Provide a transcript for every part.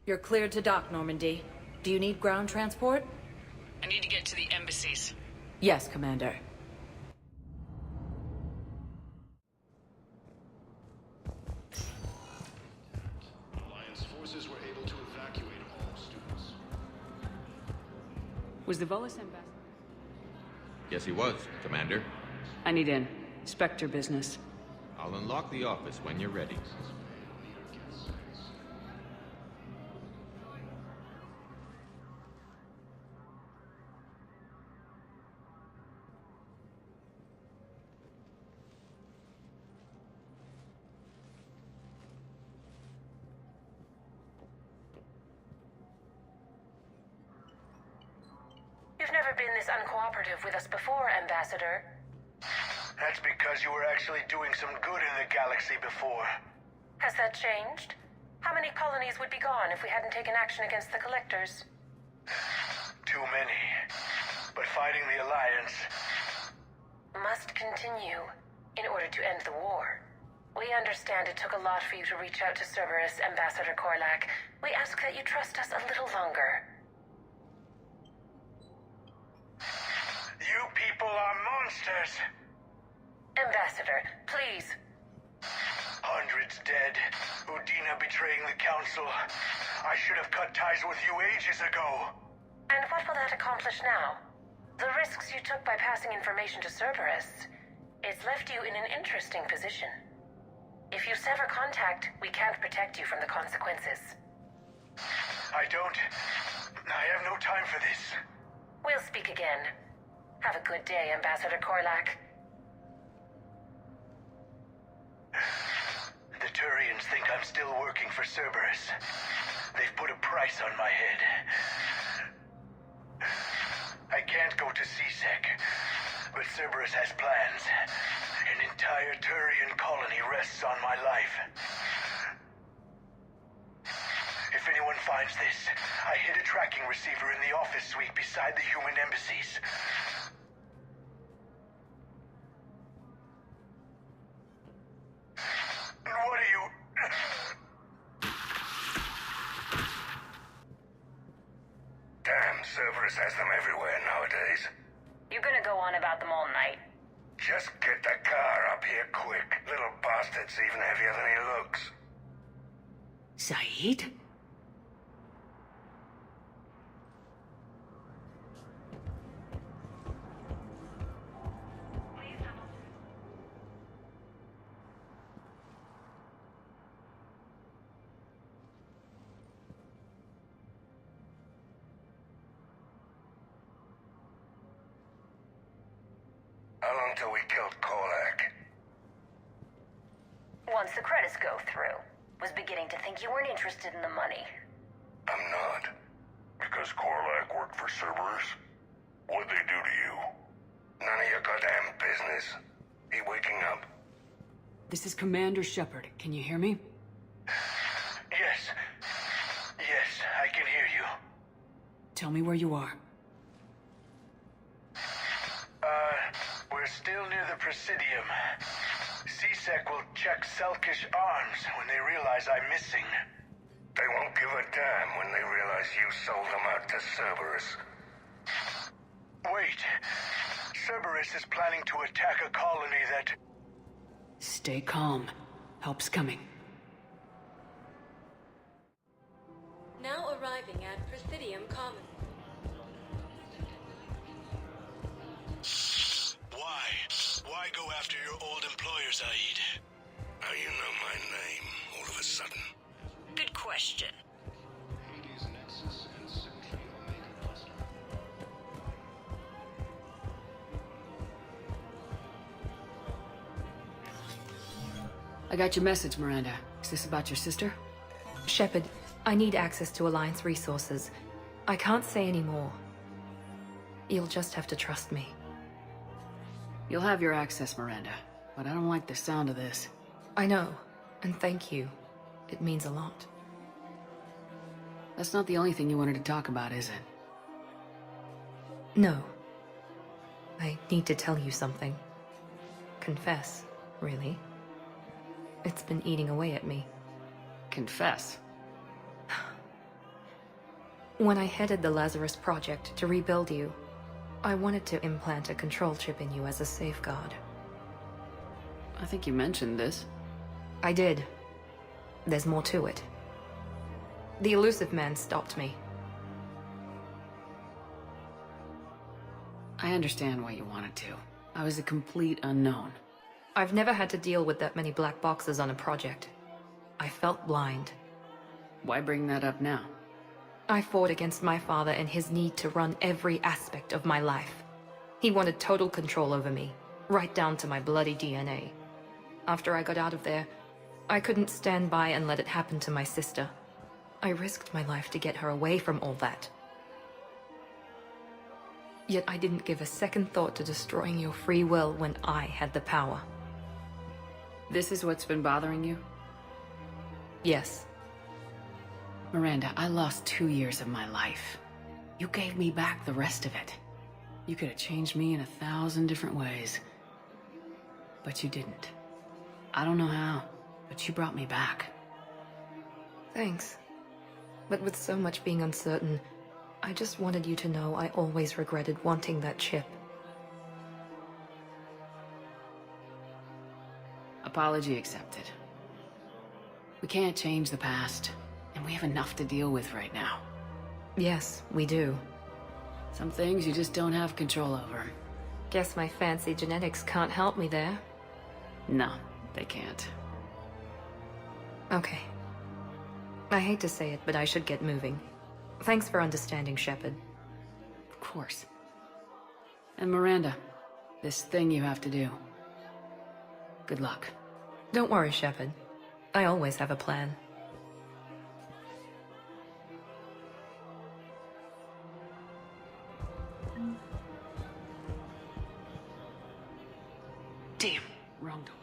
You're cleared to dock, Normandy. Do you need ground transport? I need to get to the embassies. Yes, Commander. Alliance forces were able to evacuate all students. Was the Volus ambassador? Yes, he was, Commander. I need in. Spectre business. I'll unlock the office when you're ready. You've never been this uncooperative with us before, Ambassador. That's because you were actually doing some good in the galaxy before. Has that changed? How many colonies would be gone if we hadn't taken action against the Collectors? Too many. But fighting the Alliance Must continue in order to end the war. We understand it took a lot for you to reach out to Cerberus, Ambassador Korlak. We ask that you trust us a little longer. You people are monsters! Ambassador, please. Hundreds dead. Udina betraying the Council. I should have cut ties with you ages ago. And what will that accomplish now? The risks you took by passing information to Cerberus, it's left you in an interesting position. If you sever contact, we can't protect you from the consequences. I have no time for this. We'll speak again. Have a good day, Ambassador Korlak. The Turians think I'm still working for Cerberus. They've put a price on my head. I can't go to CSEC, but Cerberus has plans. An entire Turian colony rests on my life. If anyone finds this, I hid a tracking receiver in the office suite beside the human embassies. What are you... Damn, Cerberus has them everywhere nowadays. You're gonna go on about them all night. Just get the car up here quick. Little bastard's even heavier than he looks. Saeed? How long till we killed Korlak? Once the credits go through. Was beginning to think you weren't interested in the money. I'm not. Because Korlak worked for Cerberus? What'd they do to you? None of your goddamn business. He waking up? This is Commander Shepard. Can you hear me? Yes. Yes, I can hear you. Tell me where you are. We're still near the Presidium. CSEC will check Selkish arms when they realize I'm missing. They won't give a damn when they realize you sold them out to Cerberus. Wait. Cerberus is planning to attack a colony that... Stay calm. Help's coming. Now arriving at Presidium Common. Why go after your old employer, Zaid? How you know my name all of a sudden? Good question. Hades Nexus and Sentry Omega Cluster. I got your message, Miranda. Is this about your sister? Shepard, I need access to Alliance resources. I can't say any more. You'll just have to trust me. You'll have your access, Miranda. But I don't like the sound of this. I know, and thank you. It means a lot. That's not the only thing you wanted to talk about, is it? No. I need to tell you something. Confess, really. It's been eating away at me. Confess. When I headed the Lazarus Project to rebuild you, I wanted to implant a control chip in you as a safeguard. I think you mentioned this. I did. There's more to it. The elusive man stopped me. I understand why you wanted to. I was a complete unknown. I've never had to deal with that many black boxes on a project. I felt blind. Why bring that up now? I fought against my father and his need to run every aspect of my life. He wanted total control over me, right down to my bloody DNA. After I got out of there, I couldn't stand by and let it happen to my sister. I risked my life to get her away from all that. Yet I didn't give a second thought to destroying your free will when I had the power. This is what's been bothering you? Yes. Miranda, I lost 2 years of my life. You gave me back the rest of it. You could have changed me in 1,000 different ways. But you didn't. I don't know how, but you brought me back. Thanks. But with so much being uncertain, I just wanted you to know I always regretted wanting that chip. Apology accepted. We can't change the past, and we have enough to deal with right now. Yes, we do. Some things you just don't have control over. Guess my fancy genetics can't help me there. No, they can't. Okay. I hate to say it, but I should get moving. Thanks for understanding, Shepard. Of course. And Miranda, this thing you have to do. Good luck. Don't worry, Shepard. I always have a plan. Damn, wrong door.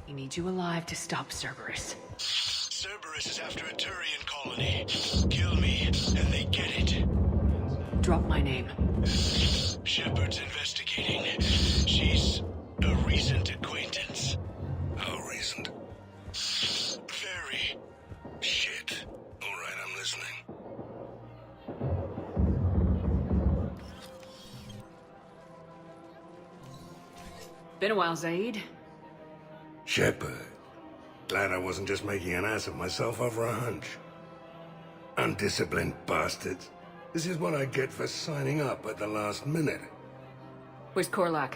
We need you alive to stop Cerberus. Cerberus is after a Turian colony. Kill me, and they get it. Drop my name. Shepard's investigating. She's a recent acquaintance. How recent? Very. Shit. All right, I'm listening. Been a while, Zaid. Shepard. Glad I wasn't just making an ass of myself over a hunch. Undisciplined bastards. This is what I get for signing up at the last minute. Where's Korlak?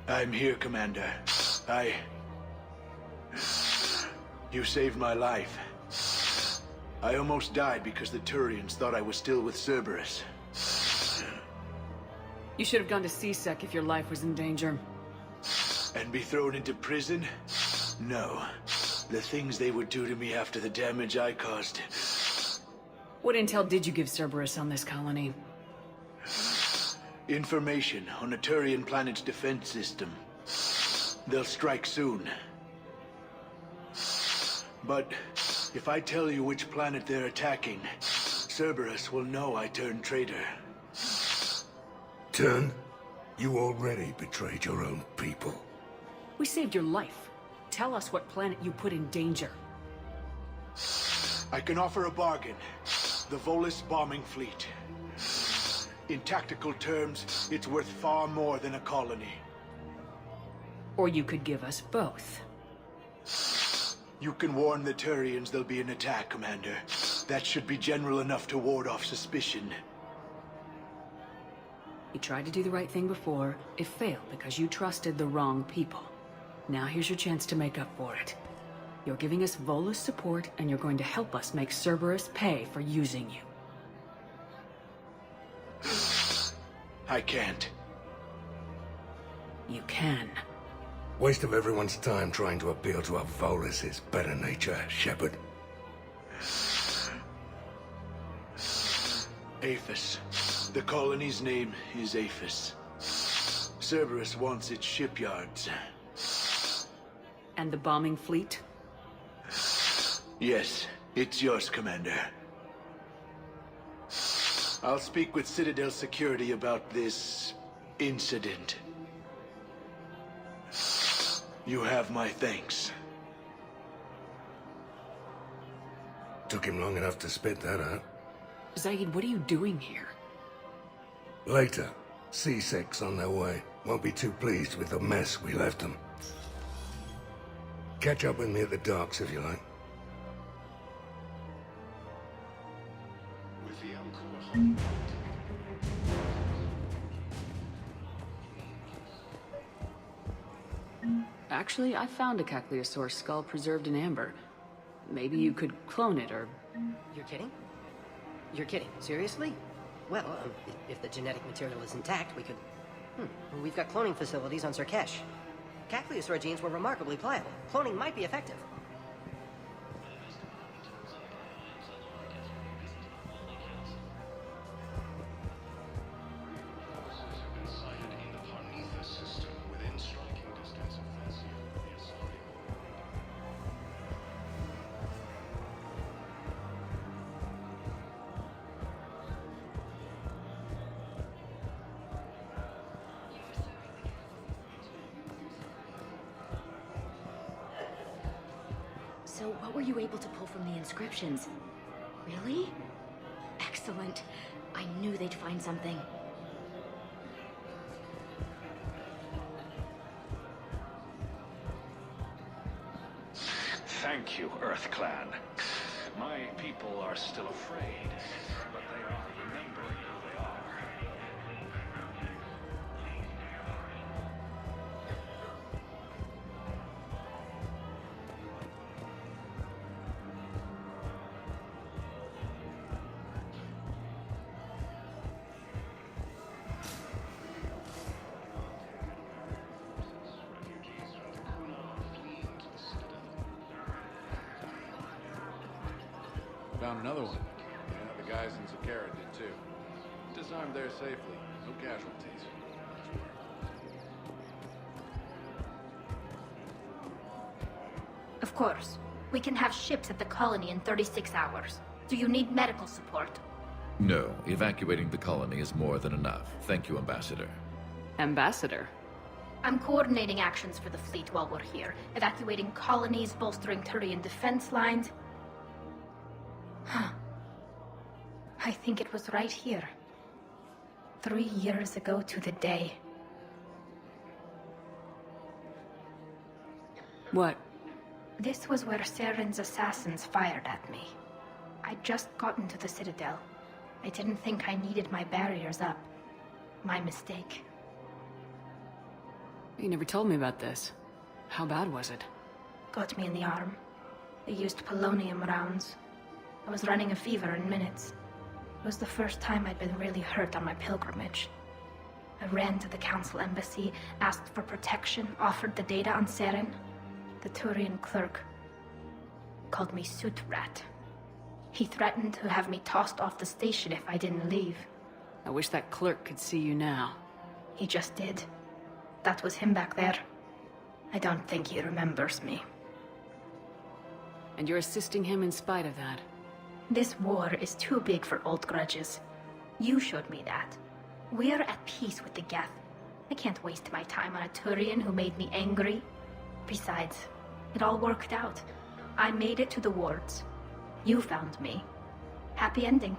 I'm here, Commander. You saved my life. I almost died because the Turians thought I was still with Cerberus. You should have gone to CSEC if your life was in danger. And be thrown into prison? No. The things they would do to me after the damage I caused. What intel did you give Cerberus on this colony? Information on a Turian planet's defense system. They'll strike soon. But if I tell you which planet they're attacking, Cerberus will know I turned traitor. Turn? You already betrayed your own people. We saved your life. Tell us what planet you put in danger. I can offer a bargain. The Volus bombing fleet. In tactical terms, it's worth far more than a colony. Or you could give us both. You can warn the Turians there'll be an attack, Commander. That should be general enough to ward off suspicion. You tried to do the right thing before. It failed because you trusted the wrong people. Now here's your chance to make up for it. You're giving us Volus support, and you're going to help us make Cerberus pay for using you. I can't. You can. Waste of everyone's time trying to appeal to a Volus's better nature, Shepard. Aphis. The colony's name is Aphis. Cerberus wants its shipyards. And the bombing fleet? Yes, it's yours, Commander. I'll speak with Citadel Security about this incident. You have my thanks. Took him long enough to spit that out. Zaid, what are you doing here? Later, C6's on their way. Won't be too pleased with the mess we left them. Catch up with me at the docks if you like. With the Alcoa Actually, I found a Caecilisaur skull preserved in amber. Maybe you could clone it, or... You're kidding? You're kidding. Seriously? Well, if the genetic material is intact, we could... We've got cloning facilities on Surkesh. Caecilisaur genes were remarkably pliable. Cloning might be effective. forces have been sighted in the Parnitha system within striking distance of Thessia, the Asari. So what were you able to pull from the inscriptions? Really? Excellent. I knew they'd find something. Thank you, Earth Clan. My people are still afraid, but they are remembering who they are. Found another one. Yeah, the guys in Zakara did too. Disarmed there safely. No casualties. Of course. We can have ships at the colony in 36 hours. Do you need medical support? No, evacuating the colony is more than enough. Thank you, Ambassador. Ambassador? I'm coordinating actions for the fleet while we're here. Evacuating colonies, bolstering Turian defense lines. Huh. I think it was right here. 3 years ago to the day. What? This was where Saren's assassins fired at me. I'd just gotten to the Citadel. I didn't think I needed my barriers up. My mistake. You never told me about this. How bad was it? Got me in the arm. They used polonium rounds. I was running a fever in minutes. It was the first time I'd been really hurt on my pilgrimage. I ran to the Council embassy, asked for protection, offered the data on Seren. The Turian clerk called me Soot Rat. He threatened to have me tossed off the station if I didn't leave. I wish that clerk could see you now. He just did. That was him back there. I don't think he remembers me. And you're assisting him in spite of that. This war is too big for old grudges. You showed me that. We're at peace with the Geth. I can't waste my time on a Turian who made me angry. Besides, it all worked out. I made it to the wards. You found me. Happy ending.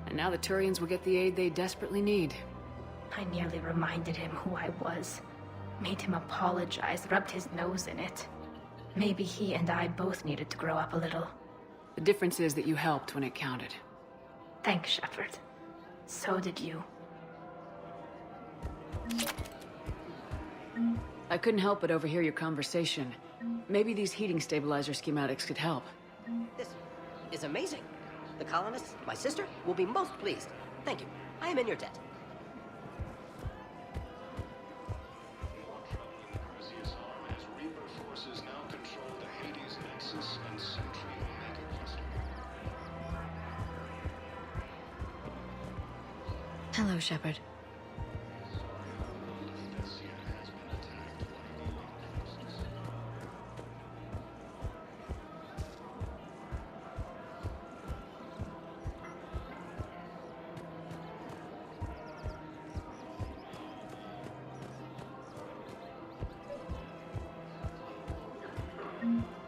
And now the Turians will get the aid they desperately need. I nearly reminded him who I was. Made him apologize, rubbed his nose in it. Maybe he and I both needed to grow up a little. The difference is that you helped when it counted. Thanks, Shepard. So did you. I couldn't help but overhear your conversation. Maybe these heating stabilizer schematics could help. This is amazing. The colonists, my sister, will be most pleased. Thank you. I am in your debt. As Reaper forces now control the Hades Nexus and Sentry Omega cluster. Hello, Shepard.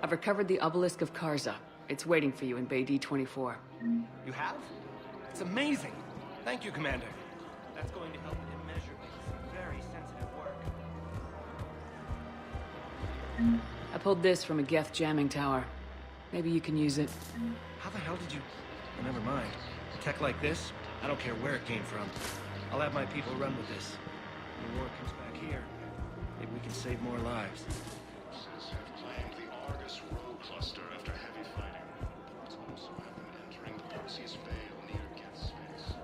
I've recovered the obelisk of Karza. It's waiting for you in Bay D-24. You have? It's amazing. Thank you, Commander. That's going to help immeasurably some very sensitive work. I pulled this from a Geth jamming tower. Maybe you can use it. How the hell did you... Oh, never mind. Tech like this, I don't care where it came from. I'll have my people run with this. When the war comes back here, maybe we can save more lives. Forces have claimed the Argus rogue cluster after heavy fighting. Reports also have them entering the Perseus Vale near Geth space.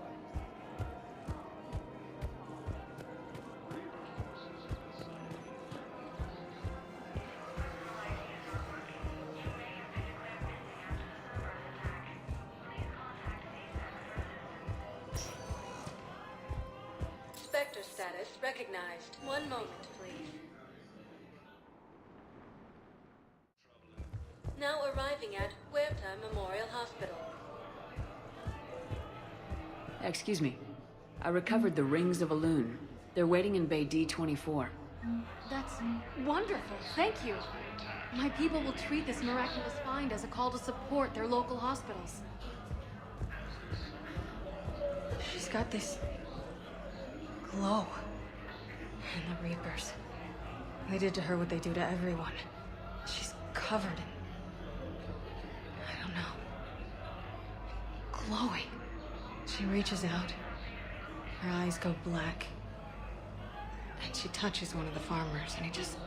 Reaper forces have been sighted. Spectre status recognized. One moment, please. Now arriving at Huerta Memorial Hospital. Excuse me. I recovered the rings of Elune. They're waiting in Bay D-24. That's wonderful. Thank you. My people will treat this miraculous find as a call to support their local hospitals. She's got this glow. And the Reapers. They did to her what they do to everyone. She's covered in... I don't know. Glowing. She reaches out. Her eyes go black. And she touches one of the farmers, and he just...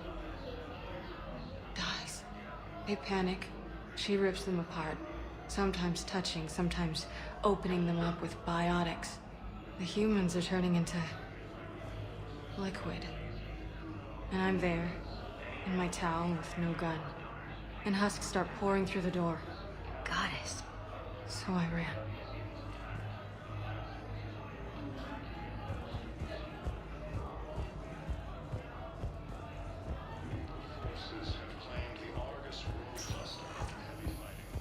dies. They panic. She rips them apart. Sometimes touching, sometimes opening them up with biotics. The humans are turning into... liquid. And I'm there, in my towel with no gun. And husks start pouring through the door. Goddess. So I ran. Forces have claimed the Argus rogue cluster after heavy fighting.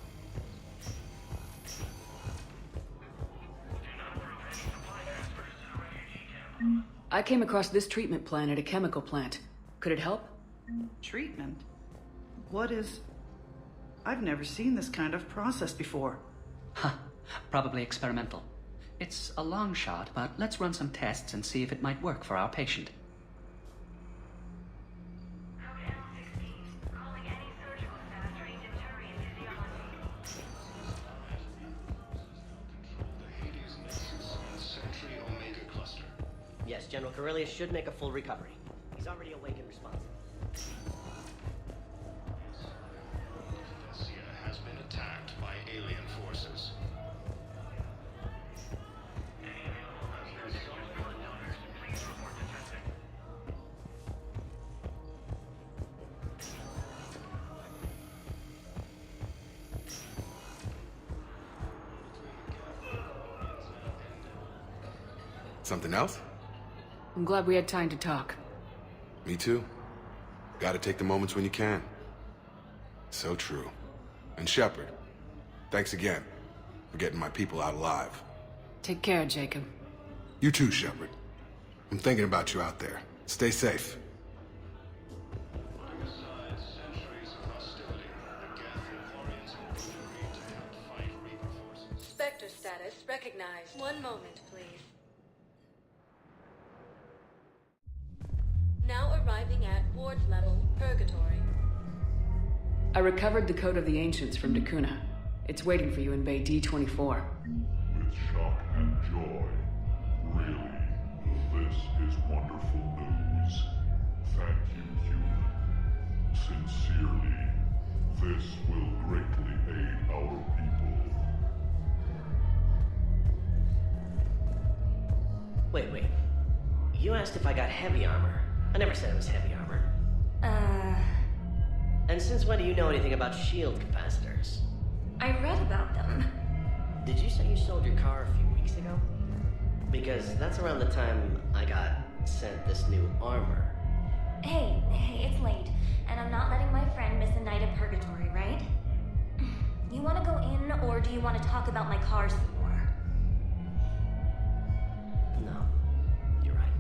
I came across this treatment plant at a chemical plant. Could it help? Treatment? What is... I've never seen this kind of process before. Huh. Probably experimental. It's a long shot, but let's run some tests and see if it might work for our patient. Yes, General Corellius should make a full recovery. He's already awake and responsive. Thessia has been attacked by alien forces. Something else? I'm glad we had time to talk. Me too. Gotta take the moments when you can. So true. And Shepard, thanks again for getting my people out alive. Take care, Jacob. You too, Shepard. I'm thinking about you out there. Stay safe. Besides centuries of hostility, the Geth and Quarians have agreed to help fight Reaper forces. Spectre status recognized. One moment, please. Now arriving at ward level Purgatory. I recovered the Code of the Ancients from Dakuna. It's waiting for you in Bay D-24. With shock and joy. Really, this is wonderful news. Thank you, human. Sincerely, this will greatly aid our people. Wait. You asked if I got heavy armor. I never said it was heavy armor. And since when do you know anything about shield capacitors? I read about them. Did you say you sold your car a few weeks ago? Because that's around the time I got sent this new armor. Hey, it's late, and I'm not letting my friend miss a night of purgatory, right? You want to go in, or do you want to talk about my car some more? No, you're right.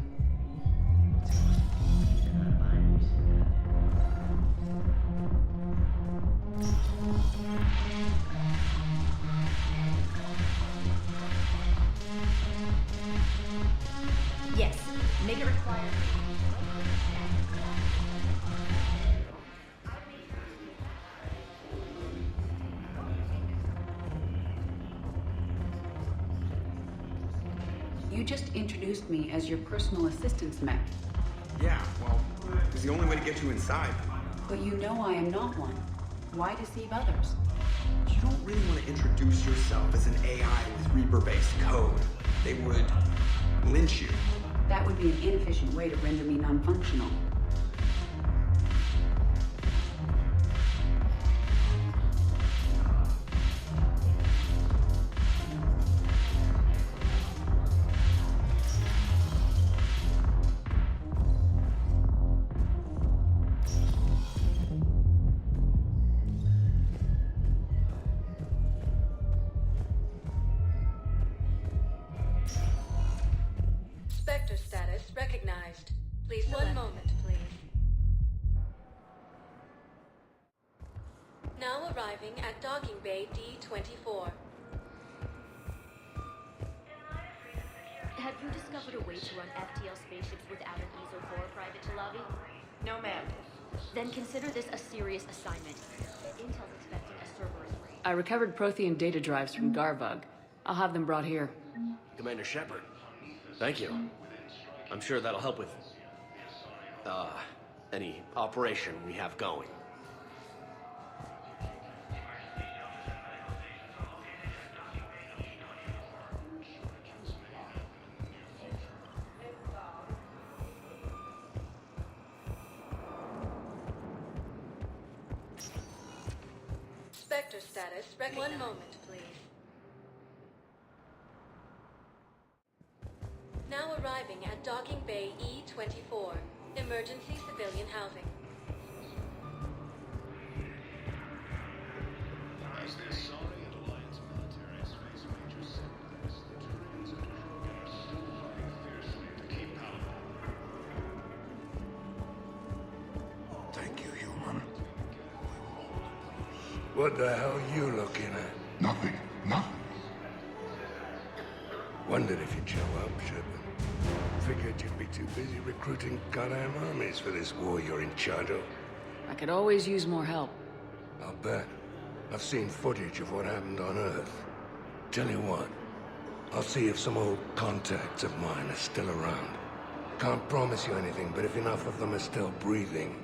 Let's go. You just introduced me as your personal assistance mech. Yeah, well, it was the only way to get you inside. But you know I am not one. Why deceive others? You don't really want to introduce yourself as an AI with Reaper-based code. They would lynch you. That would be an inefficient way to render me non-functional. Spectre status recognized. Please select. One moment, please. Now arriving at docking bay D-24. Have you discovered a way to run FTL spaceships without an ESO-4 private to lobby? No, ma'am. Then consider this a serious assignment. Intel's expecting a Cerberus raid. I recovered Prothean data drives from Garbug. I'll have them brought here. Commander Shepard, thank you. I'm sure that'll help with, any operation we have going. Spectre status recognized. One moment, please. Now arriving at docking bay E-24. Emergency civilian housing. As the Asari and Alliance militaries face major setbacks, the Turians and Krogan are still fighting fiercely to keep power. Thank you, human. What the hell are you looking at? Nothing. Nothing. Wondered if you'd show up, Shepard. Figured you'd be too busy recruiting goddamn armies for this war you're in charge of. I could always use more help. I'll bet. I've seen footage of what happened on Earth. Tell you what, I'll see if some old contacts of mine are still around. Can't promise you anything, but if enough of them are still breathing,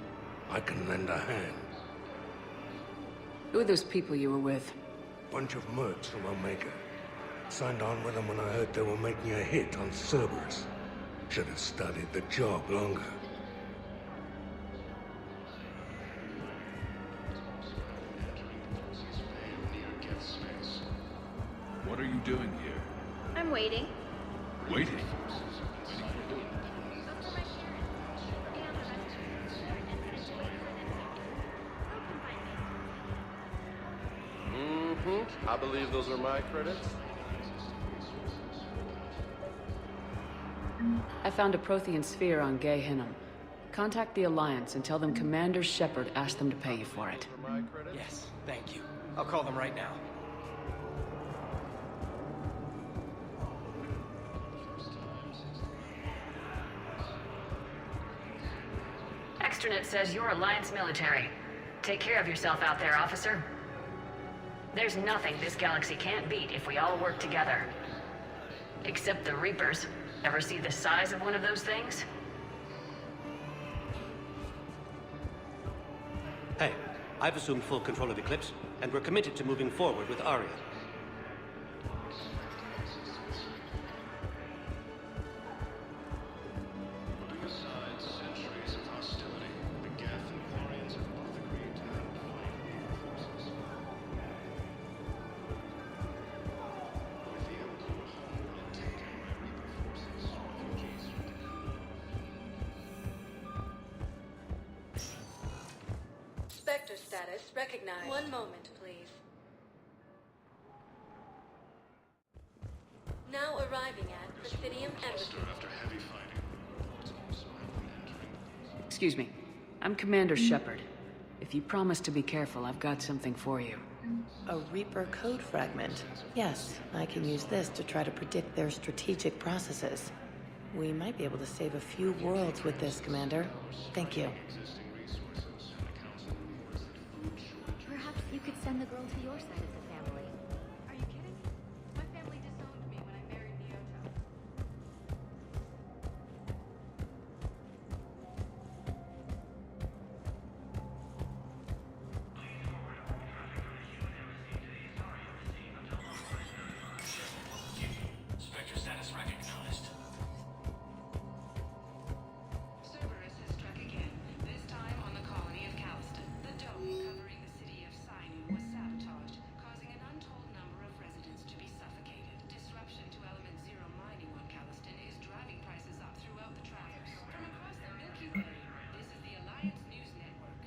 I can lend a hand. Who are those people you were with? Bunch of mercs from Omega. Signed on with them when I heard they were making a hit on Cerberus. Should have studied the job longer. What are you doing here? I'm waiting. Waiting? I believe those are my credits. I found a Prothean sphere on Gay Hinnom. Contact the Alliance and tell them Commander Shepard asked them to pay you for it. Yes, thank you. I'll call them right now. Extranet says you're Alliance military. Take care of yourself out there, officer. There's nothing this galaxy can't beat if we all work together. Except the Reapers. Ever see the size of one of those things? Hey, I've assumed full control of Eclipse, and we're committed to moving forward with Aria. Putting aside centuries of hostility, the Geth and Quarians have both agreed to help fight Reaper forces. With the outcome of homeworld taken by Reaper forces, refugees from the Spectre status recognized. One moment, please. Now arriving at Presidium Embassy. after heavy fighting. Reports also have them entering the Excuse me. I'm Commander Shepard. If you promise to be careful, I've got something for you. A Reaper code fragment. Yes, I can use this to try to predict their strategic processes. We might be able to save a few worlds with this, Commander. Thank you. Perhaps you could send the girl to your side of the family. Are you kidding? My family disowned me when I married Miyoto. Spectre status recognized. Cerberus has struck again, this time on the colony of Calliston. The dome covering the city of Sinu was sabotaged, causing an untold number of residents to be suffocated. Disruption to Element Zero mining on Calliston is driving prices up throughout the Traverse. From across the Milky Way, this is the Alliance News Network.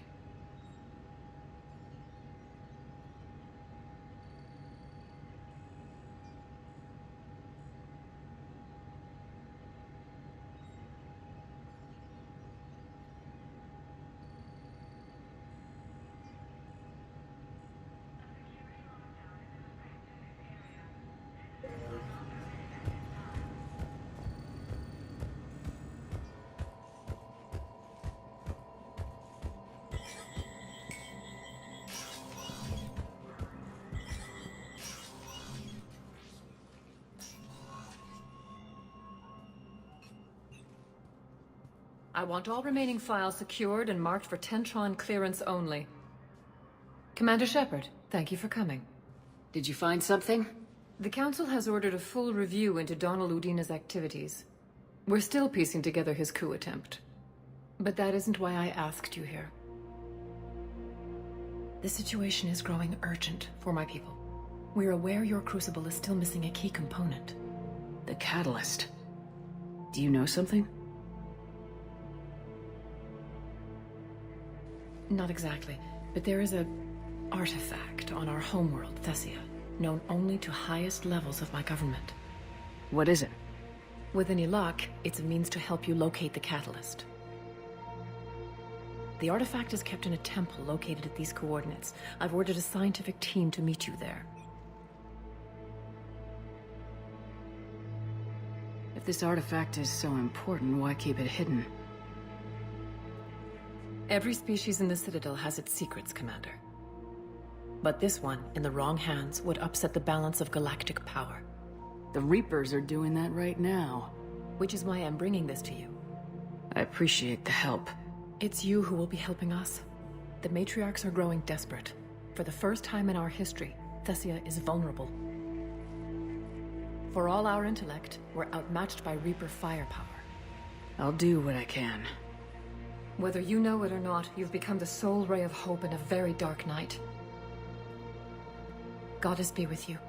I want all remaining files secured and marked for Tentron clearance only. Commander Shepard, thank you for coming. Did you find something? The Council has ordered a full review into Donald Udina's activities. We're still piecing together his coup attempt. But that isn't why I asked you here. The situation is growing urgent for my people. We're aware your crucible is still missing a key component. The catalyst. Do you know something? Not exactly, but there is an artifact on our homeworld, Thessia, known only to highest levels of my government. What is it? With any luck, it's a means to help you locate the catalyst. The artifact is kept in a temple located at these coordinates. I've ordered a scientific team to meet you there. If this artifact is so important, why keep it hidden? Every species in the Citadel has its secrets, Commander. But this one, in the wrong hands, would upset the balance of galactic power. The Reapers are doing that right now. Which is why I'm bringing this to you. I appreciate the help. It's you who will be helping us. The matriarchs are growing desperate. For the first time in our history, Thessia is vulnerable. For all our intellect, we're outmatched by Reaper firepower. I'll do what I can. Whether you know it or not, you've become the sole ray of hope in a very dark night. Goddess be with you.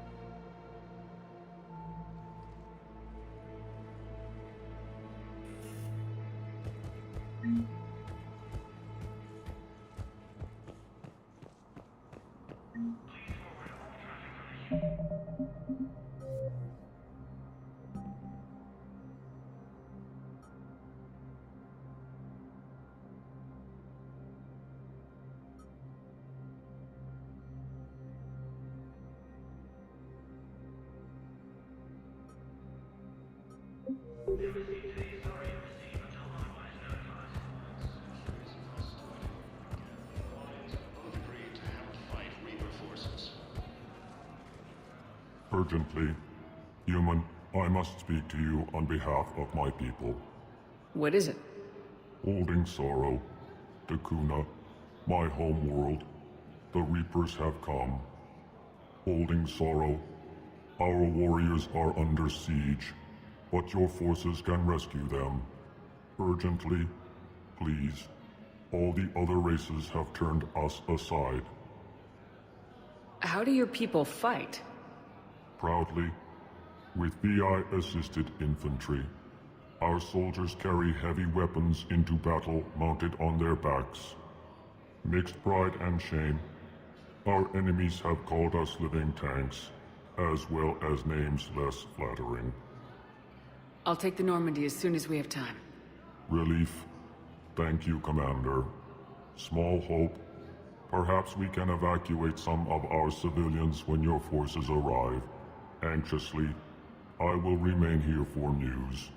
Urgently, human, I must speak to you on behalf of my people. What is it? Holding sorrow, Dakuna, my home world, the Reapers have come. Holding sorrow, our warriors are under siege, but your forces can rescue them. Urgently, please. All the other races have turned us aside. How do your people fight? Proudly, with VI-assisted infantry. Our soldiers carry heavy weapons into battle mounted on their backs. Mixed pride and shame, our enemies have called us living tanks, as well as names less flattering. I'll take the Normandy as soon as we have time. Relief. Thank you, Commander. Small hope. Perhaps we can evacuate some of our civilians when your forces arrive. Anxiously, I will remain here for news.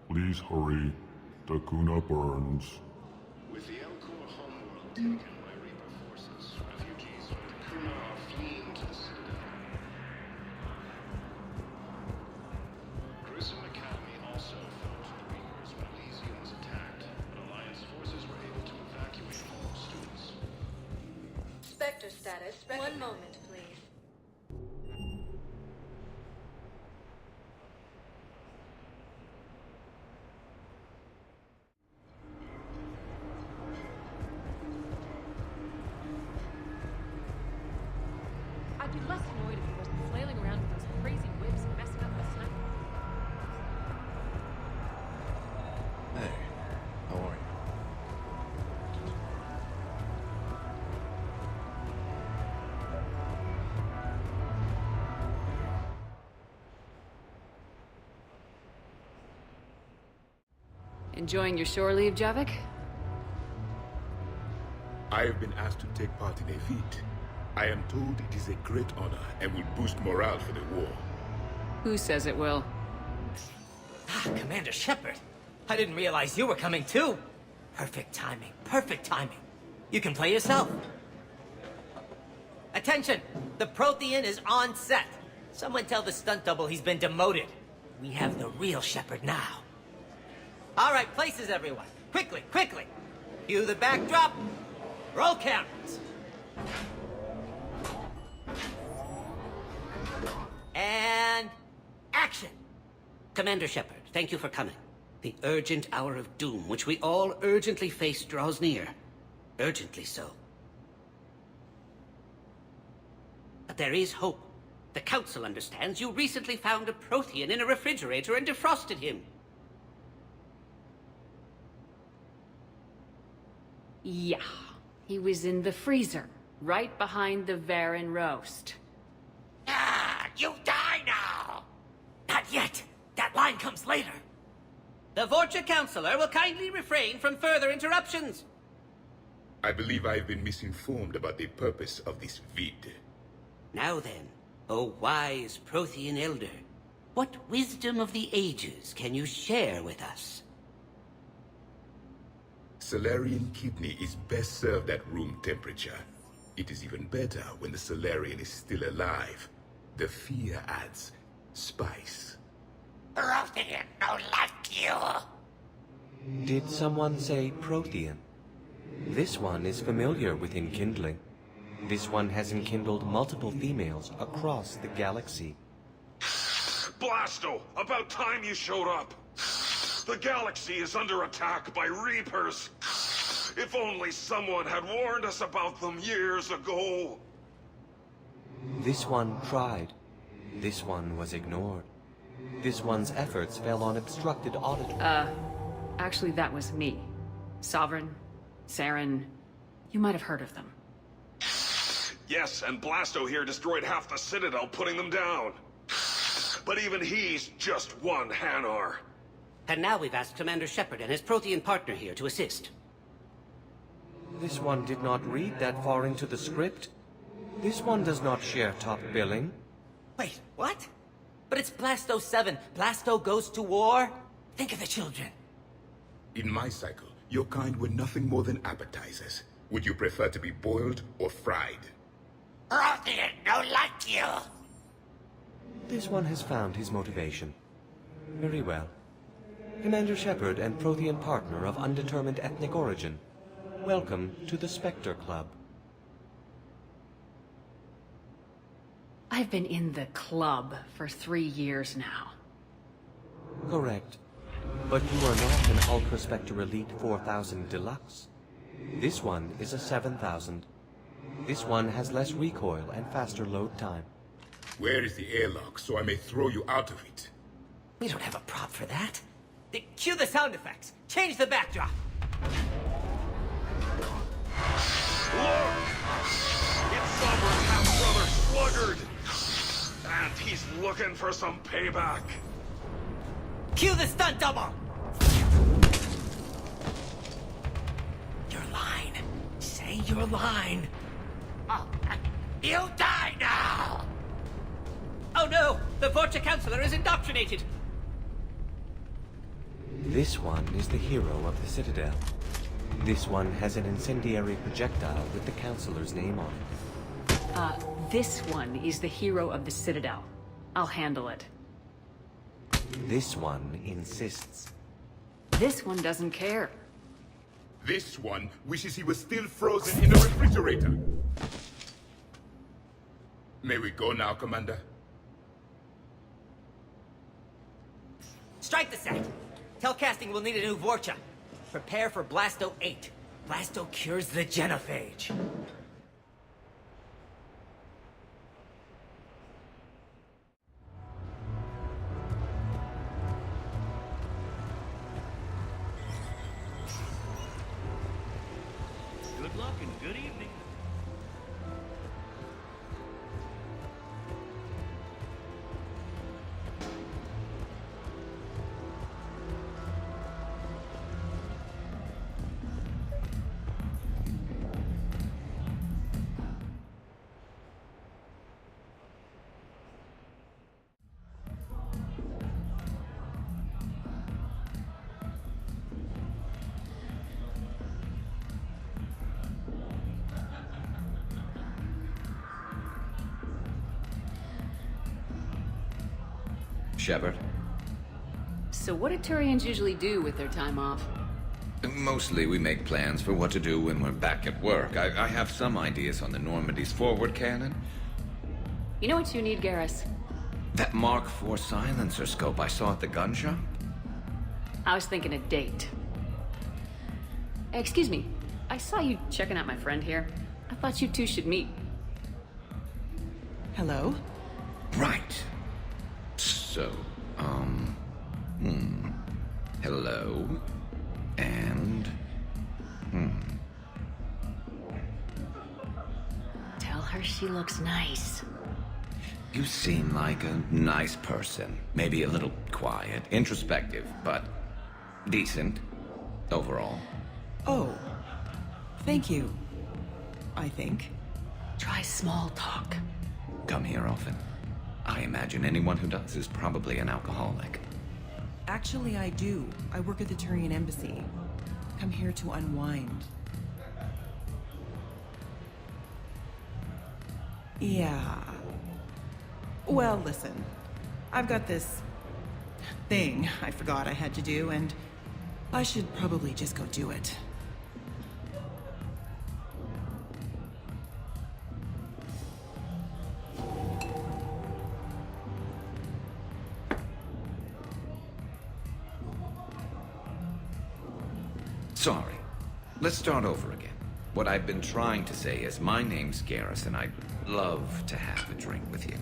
Please hurry. Dakuna burns. With the Elcor homeworld taken by Reaper forces, refugees from Dakuna are fleeing to the Citadel. Grissom Academy also fell to the Reapers when Elysium was attacked, but Alliance forces were able to evacuate all students. Spectre status. One moment, please. I'd be less annoyed if he wasn't flailing around with those crazy whips and messing up my sniper. Hey, how are you? Enjoying your shore leave, Javik? I have been asked to take part in a feat. I am told it is a great honor and will boost morale for the war. Who says it will? Commander Shepard. I didn't realize you were coming too. Perfect timing, perfect timing. You can play yourself. Attention! The Prothean is on set. Someone tell the stunt double he's been demoted. We have the real Shepard now. All right, places everyone. Quickly, quickly. Cue the backdrop. Roll cameras. And action. Commander Shepard, thank you for coming. The urgent hour of doom, which we all urgently face, draws near. Urgently so. But there is hope. The Council understands you recently found a Prothean in a refrigerator and defrosted him. Yeah. He was in the freezer, right behind the Varen roast. You die now! Not yet. That line comes later. The Vorcha Councilor will kindly refrain from further interruptions. I believe I have been misinformed about the purpose of this vid. Now then, O wise Prothean Elder, what wisdom of the ages can you share with us? Salarian kidney is best served at room temperature. It is even better when the Salarian is still alive. The fear adds spice. Prothean don't like you. Did someone say Prothean? This one is familiar with enkindling. This one has enkindled multiple females across the galaxy. Blasto, about time you showed up. The galaxy is under attack by Reapers. If only someone had warned us about them years ago. This one tried. This one was ignored. This one's efforts fell on obstructed auditory. Actually that was me. Sovereign, Saren, you might have heard of them. Yes, and Blasto here destroyed half the Citadel, putting them down. But even he's just one Hanar. And now we've asked Commander Shepard and his Prothean partner here to assist. This one did not read that far into the script. This one does not share top billing. Wait, what? But it's Blasto 7. Blasto goes to war? Think of the children. In my cycle, your kind were nothing more than appetizers. Would you prefer to be boiled or fried? Prothean don't like you. This one has found his motivation. Very well. Commander Shepard and Prothean partner of undetermined ethnic origin. Welcome to the Spectre Club. I've been in the club for 3 years now. Correct. But you are not an Ultra Spectre Elite 4000 Deluxe. This one is a 7000. This one has less recoil and faster load time. Where is the airlock so I may throw you out of it? We don't have a prop for that. Cue the sound effects. Change the backdrop. Look! It's Sovereign half-brother Sluggard! And he's looking for some payback. Cue the stunt double! Your line. Say your line. Oh, you die now! Oh no! The Vorcha Councilor is indoctrinated! This one is the hero of the Citadel. This one has an incendiary projectile with the Counselor's name on it. This one is the hero of the Citadel. I'll handle it. This one insists. This one doesn't care. This one wishes he was still frozen in the refrigerator. May we go now, Commander? Strike the set! Telcasting will need a new Vorcha. Prepare for Blasto 8. Blasto cures the genophage. Good luck and good evening. Shepard. So what do Turians usually do with their time off? Mostly we make plans for what to do when we're back at work. I have some ideas on the Normandy's forward cannon. You know what you need, Garrus? That Mark IV silencer scope I saw at the gun shop? I was thinking a date. Excuse me, I saw you checking out my friend here. I thought you two should meet. Hello? Right. So, hello, and, Tell her she looks nice. You seem like a nice person. Maybe a little quiet, introspective, but decent, overall. Oh. Thank you. I think. Try small talk. Come here often. I imagine anyone who does is probably an alcoholic. Actually, I do. I work at the Turian embassy. Come here to unwind. Yeah. Well, listen. I've got this thing I forgot I had to do, and I should probably just go do it. Sorry. Let's start over again. What I've been trying to say is my name's Garrus, and I'd love to have a drink with you.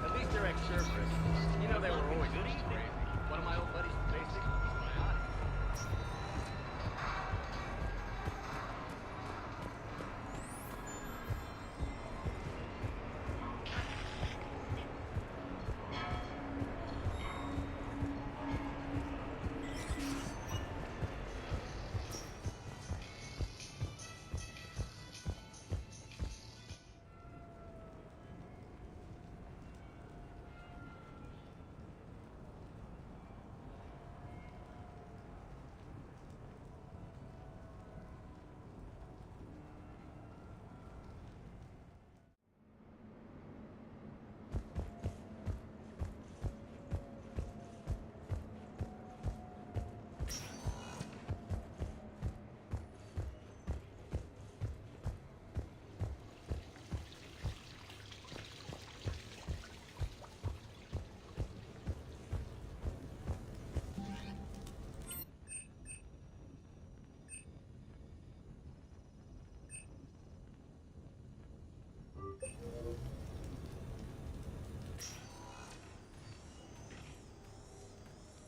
At least they're ex-surfers. You know they were always crazy. One of my old buddies from Basic was my audience.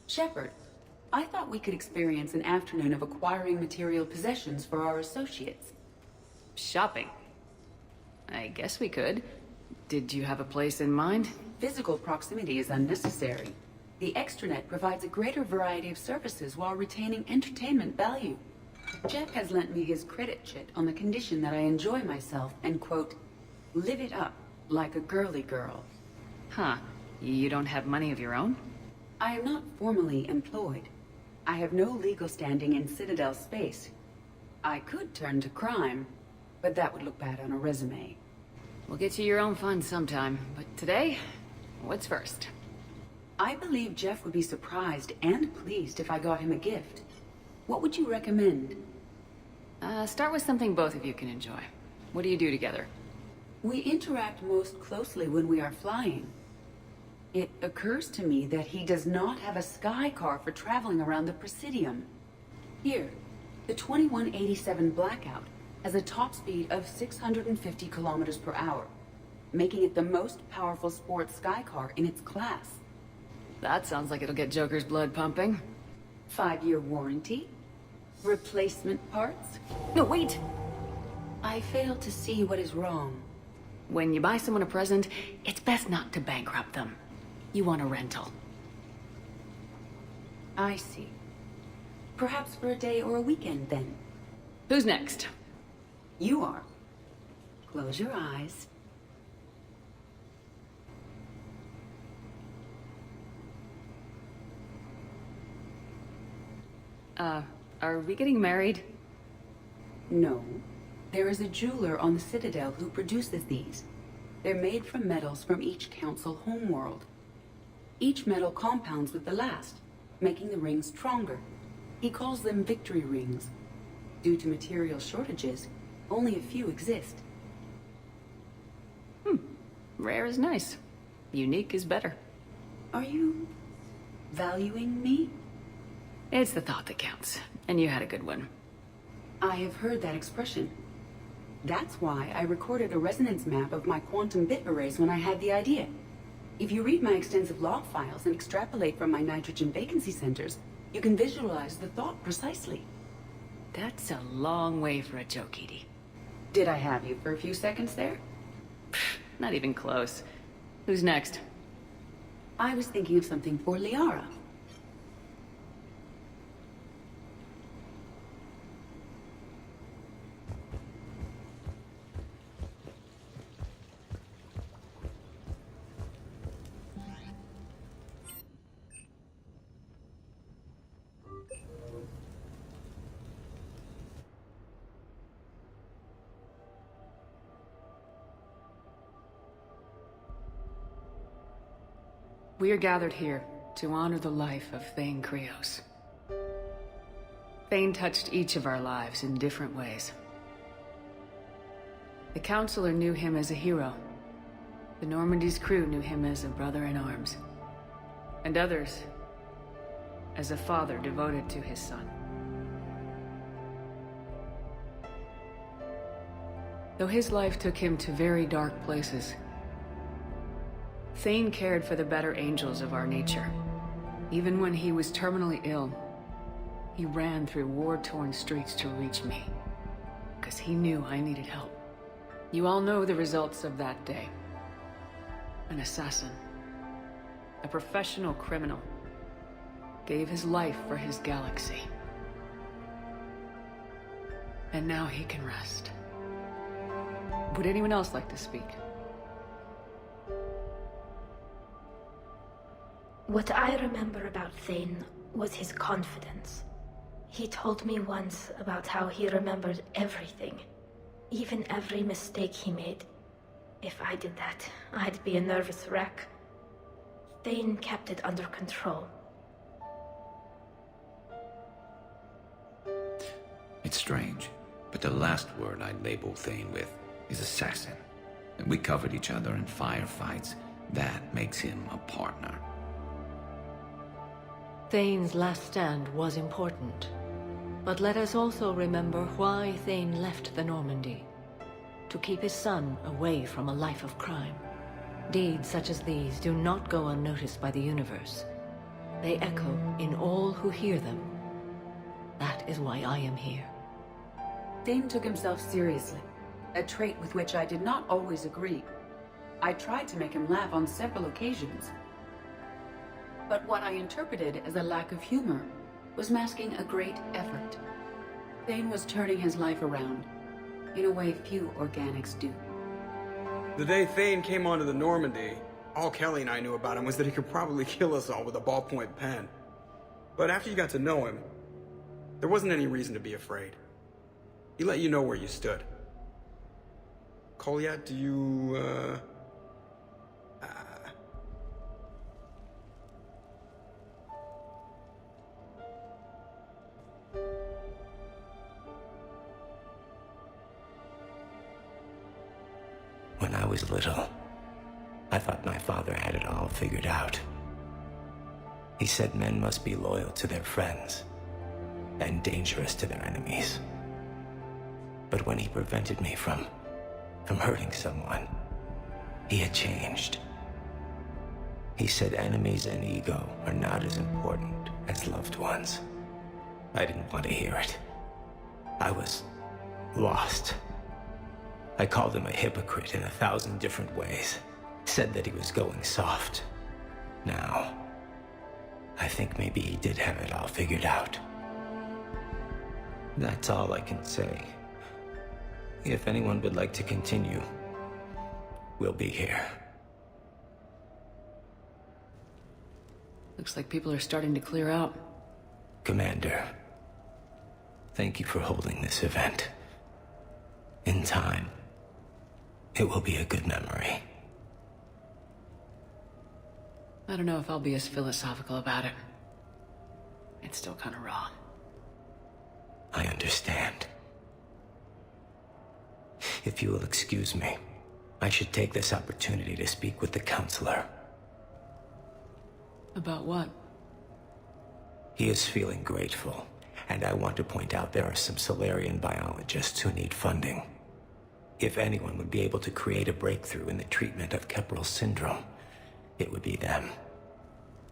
Shepard, I thought we could experience an afternoon of acquiring material possessions for our associates. Shopping? I guess we could. Did you have a place in mind? Physical proximity is unnecessary. The extranet provides a greater variety of services while retaining entertainment value. Jeff has lent me his credit chit on the condition that I enjoy myself and, quote, live it up like a girly girl. Huh. You don't have money of your own? I am not formally employed. I have no legal standing in Citadel space. I could turn to crime, but that would look bad on a resume. We'll get you your own fun sometime, but today, what's first? I believe Jeff would be surprised and pleased if I got him a gift. What would you recommend? Start with something both of you can enjoy. What do you do together? We interact most closely when we are flying. It occurs to me that he does not have a sky car for traveling around the Presidium. Here, the 2187 Blackout has a top speed of 650 kilometers per hour, making it the most powerful sports sky car in its class. That sounds like it'll get Joker's blood pumping. 5-year warranty? Replacement parts? No, wait! I fail to see what is wrong. When you buy someone a present, it's best not to bankrupt them. You want a rental. I see. Perhaps for a day or a weekend, then. Who's next? You are. Close your eyes. Are we getting married? No. There is a jeweler on the Citadel who produces these. They're made from metals from each council homeworld. Each metal compounds with the last, making the rings stronger. He calls them victory rings. Due to material shortages, only a few exist. Rare is nice. Unique is better. Are you valuing me? It's the thought that counts, and you had a good one. I have heard that expression. That's why I recorded a resonance map of my quantum bit arrays when I had the idea. If you read my extensive log files and extrapolate from my nitrogen vacancy centers, you can visualize the thought precisely. That's a long way for a joke, Edie. Did I have you for a few seconds there? Not even close. Who's next? I was thinking of something for Liara. We are gathered here to honor the life of Thane Krios. Thane touched each of our lives in different ways. The Counselor knew him as a hero. The Normandy's crew knew him as a brother in arms. And others as a father devoted to his son. Though his life took him to very dark places, Thane cared for the better angels of our nature. Even when he was terminally ill, he ran through war-torn streets to reach me, because he knew I needed help. You all know the results of that day. An assassin, a professional criminal, gave his life for his galaxy. And now he can rest. Would anyone else like to speak? What I remember about Thane was his confidence. He told me once about how he remembered everything, even every mistake he made. If I did that, I'd be a nervous wreck. Thane kept it under control. It's strange, but the last word I'd label Thane with is assassin. We covered each other in firefights. That makes him a partner. Thane's last stand was important. But let us also remember why Thane left the Normandy. To keep his son away from a life of crime. Deeds such as these do not go unnoticed by the universe. They echo in all who hear them. That is why I am here. Thane took himself seriously, a trait with which I did not always agree. I tried to make him laugh on several occasions. But what I interpreted as a lack of humor was masking a great effort. Thane was turning his life around, in a way few organics do. The day Thane came onto the Normandy, all Kelly and I knew about him was that he could probably kill us all with a ballpoint pen. But after you got to know him, there wasn't any reason to be afraid. He let you know where you stood. Kolyat, do you, When I was little, I thought my father had it all figured out. He said men must be loyal to their friends and dangerous to their enemies. But when he prevented me from hurting someone, he had changed. He said enemies and ego are not as important as loved ones. I didn't want to hear it. I was lost. I called him a hypocrite in 1,000 different ways. Said that he was going soft. Now, I think maybe he did have it all figured out. That's all I can say. If anyone would like to continue, we'll be here. Looks like people are starting to clear out. Commander, thank you for holding this event. In time, it will be a good memory. I don't know if I'll be as philosophical about it. It's still kind of raw. I understand. If you will excuse me, I should take this opportunity to speak with the counselor. About what? He is feeling grateful, and I want to point out there are some Solarian biologists who need funding. If anyone would be able to create a breakthrough in the treatment of Kepral syndrome, it would be them.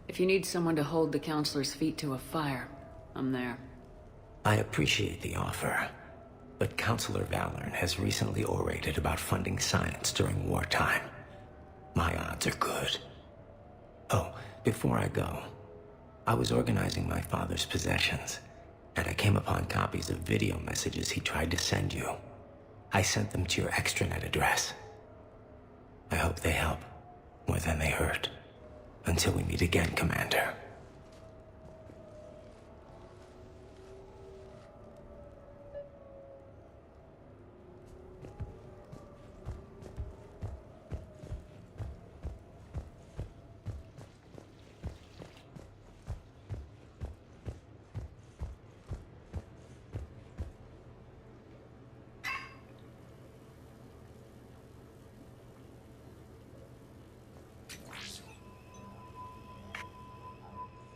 If you need someone to hold the counselor's feet to a fire, I'm there. I appreciate the offer, but Counselor Valorn has recently orated about funding science during wartime. My odds are good. Oh, before I go, I was organizing my father's possessions, and I came upon copies of video messages he tried to send you. I sent them to your extranet address. I hope they help, more than they hurt. Until we meet again, Commander.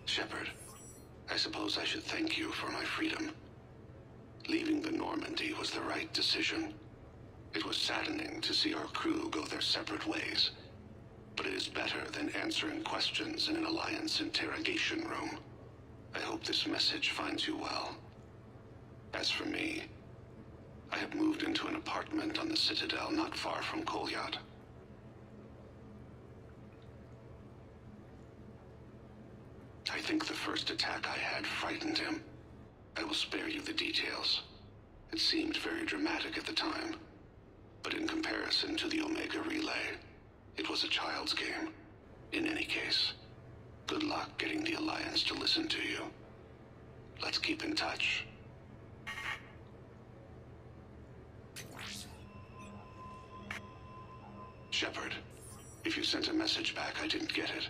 Shepard, I suppose I should thank you for my freedom. Leaving the Normandy was the right decision. It was saddening to see our crew go their separate ways, but it is better than answering questions in an Alliance interrogation room. I hope this message finds you well. As for me, I have moved into an apartment on the Citadel not far from Kolyat. I think the first attack I had frightened him. I will spare you the details. It seemed very dramatic at the time, but in comparison to the Omega Relay, it was a child's game. In any case, good luck getting the Alliance to listen to you. Let's keep in touch. Shepard, if you sent a message back, I didn't get it.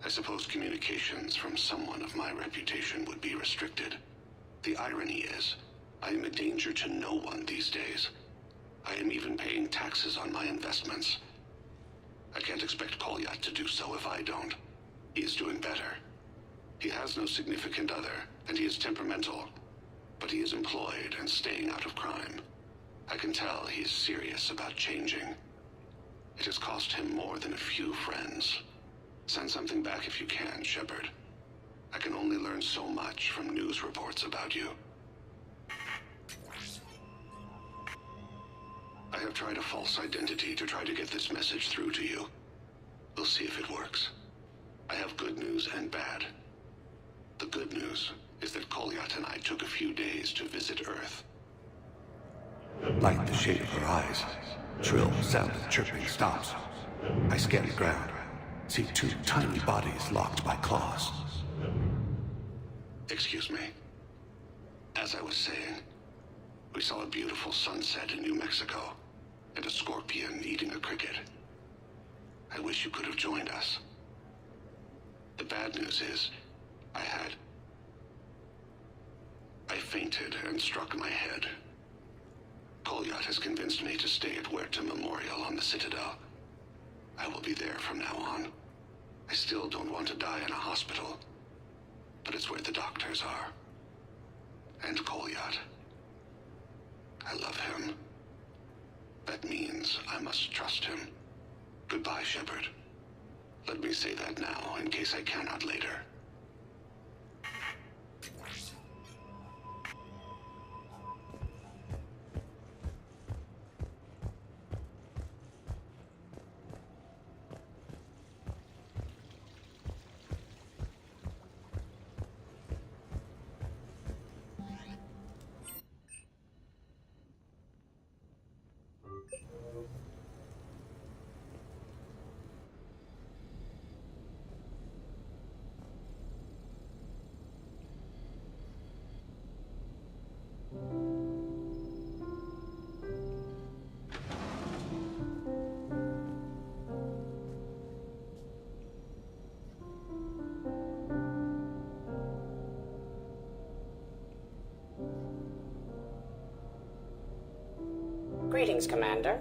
I suppose communications from someone of my reputation would be restricted. The irony is, I am a danger to no one these days. I am even paying taxes on my investments. I can't expect Kolyat to do so if I don't. He is doing better. He has no significant other, and he is temperamental. But he is employed and staying out of crime. I can tell he is serious about changing. It has cost him more than a few friends. Send something back if you can, Shepard. I can only learn so much from news reports about you. I have tried a false identity to try to get this message through to you. We'll see if it works. I have good news and bad. The good news is that Kolyat and I took a few days to visit Earth. Like the shape of her eyes. Shrill sound of chirping stops. I scan the ground. See two tiny bodies locked by claws. Excuse me. As I was saying, we saw a beautiful sunset in New Mexico, and a scorpion eating a cricket. I wish you could have joined us. The bad news is, I fainted and struck my head. Kolyat has convinced me to stay at Huerta Memorial on the Citadel. I will be there from now on. I still don't want to die in a hospital, but it's where the doctors are. And Kolyat. I love him. That means I must trust him. Goodbye, Shepard. Let me say that now, in case I cannot later. Greetings, Commander.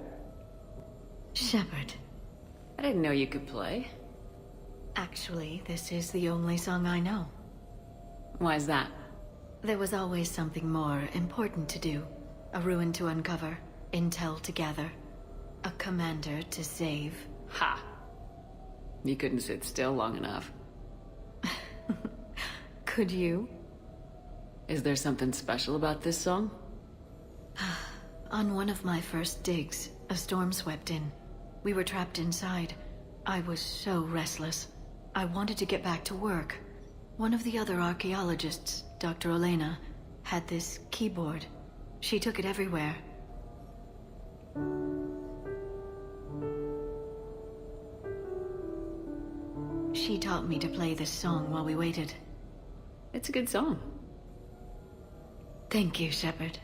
Shepard. I didn't know you could play. Actually, this is the only song I know. Why is that? There was always something more important to do. A ruin to uncover, intel to gather, a commander to save. Ha! You couldn't sit still long enough. Could you? Is there something special about this song? On one of my first digs, a storm swept in. We were trapped inside. I was so restless. I wanted to get back to work. One of the other archaeologists, Dr. Elena, had this keyboard. She took it everywhere. She taught me to play this song while we waited. It's a good song. Thank you, Shepard.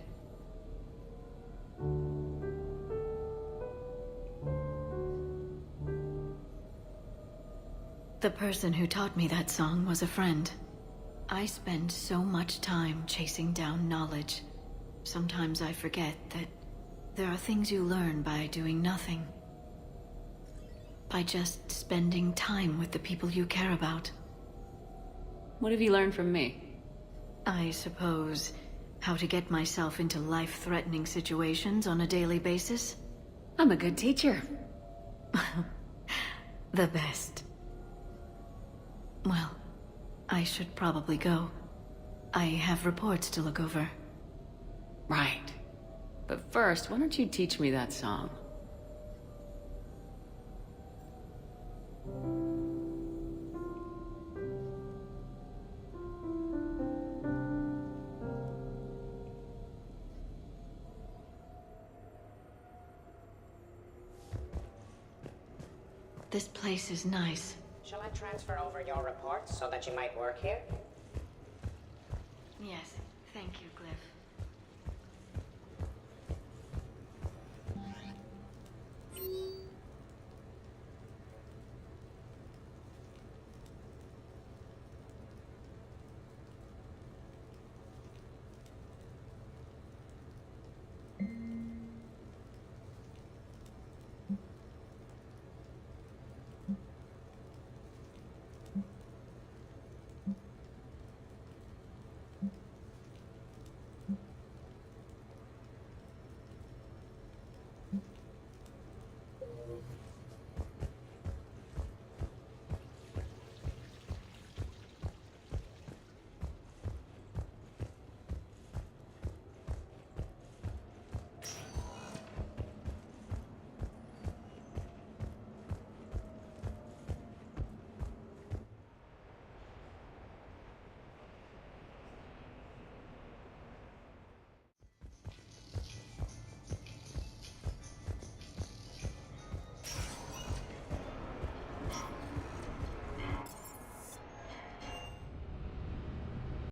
The person who taught me that song was a friend. I spend so much time chasing down knowledge. Sometimes I forget that there are things you learn by doing nothing. By just spending time with the people you care about. What have you learned from me? I suppose how to get myself into life-threatening situations on a daily basis. I'm a good teacher. The best. Well, I should probably go. I have reports to look over. Right. But first, why don't you teach me that song? This place is nice. Shall I transfer over your reports so that you might work here? Yes.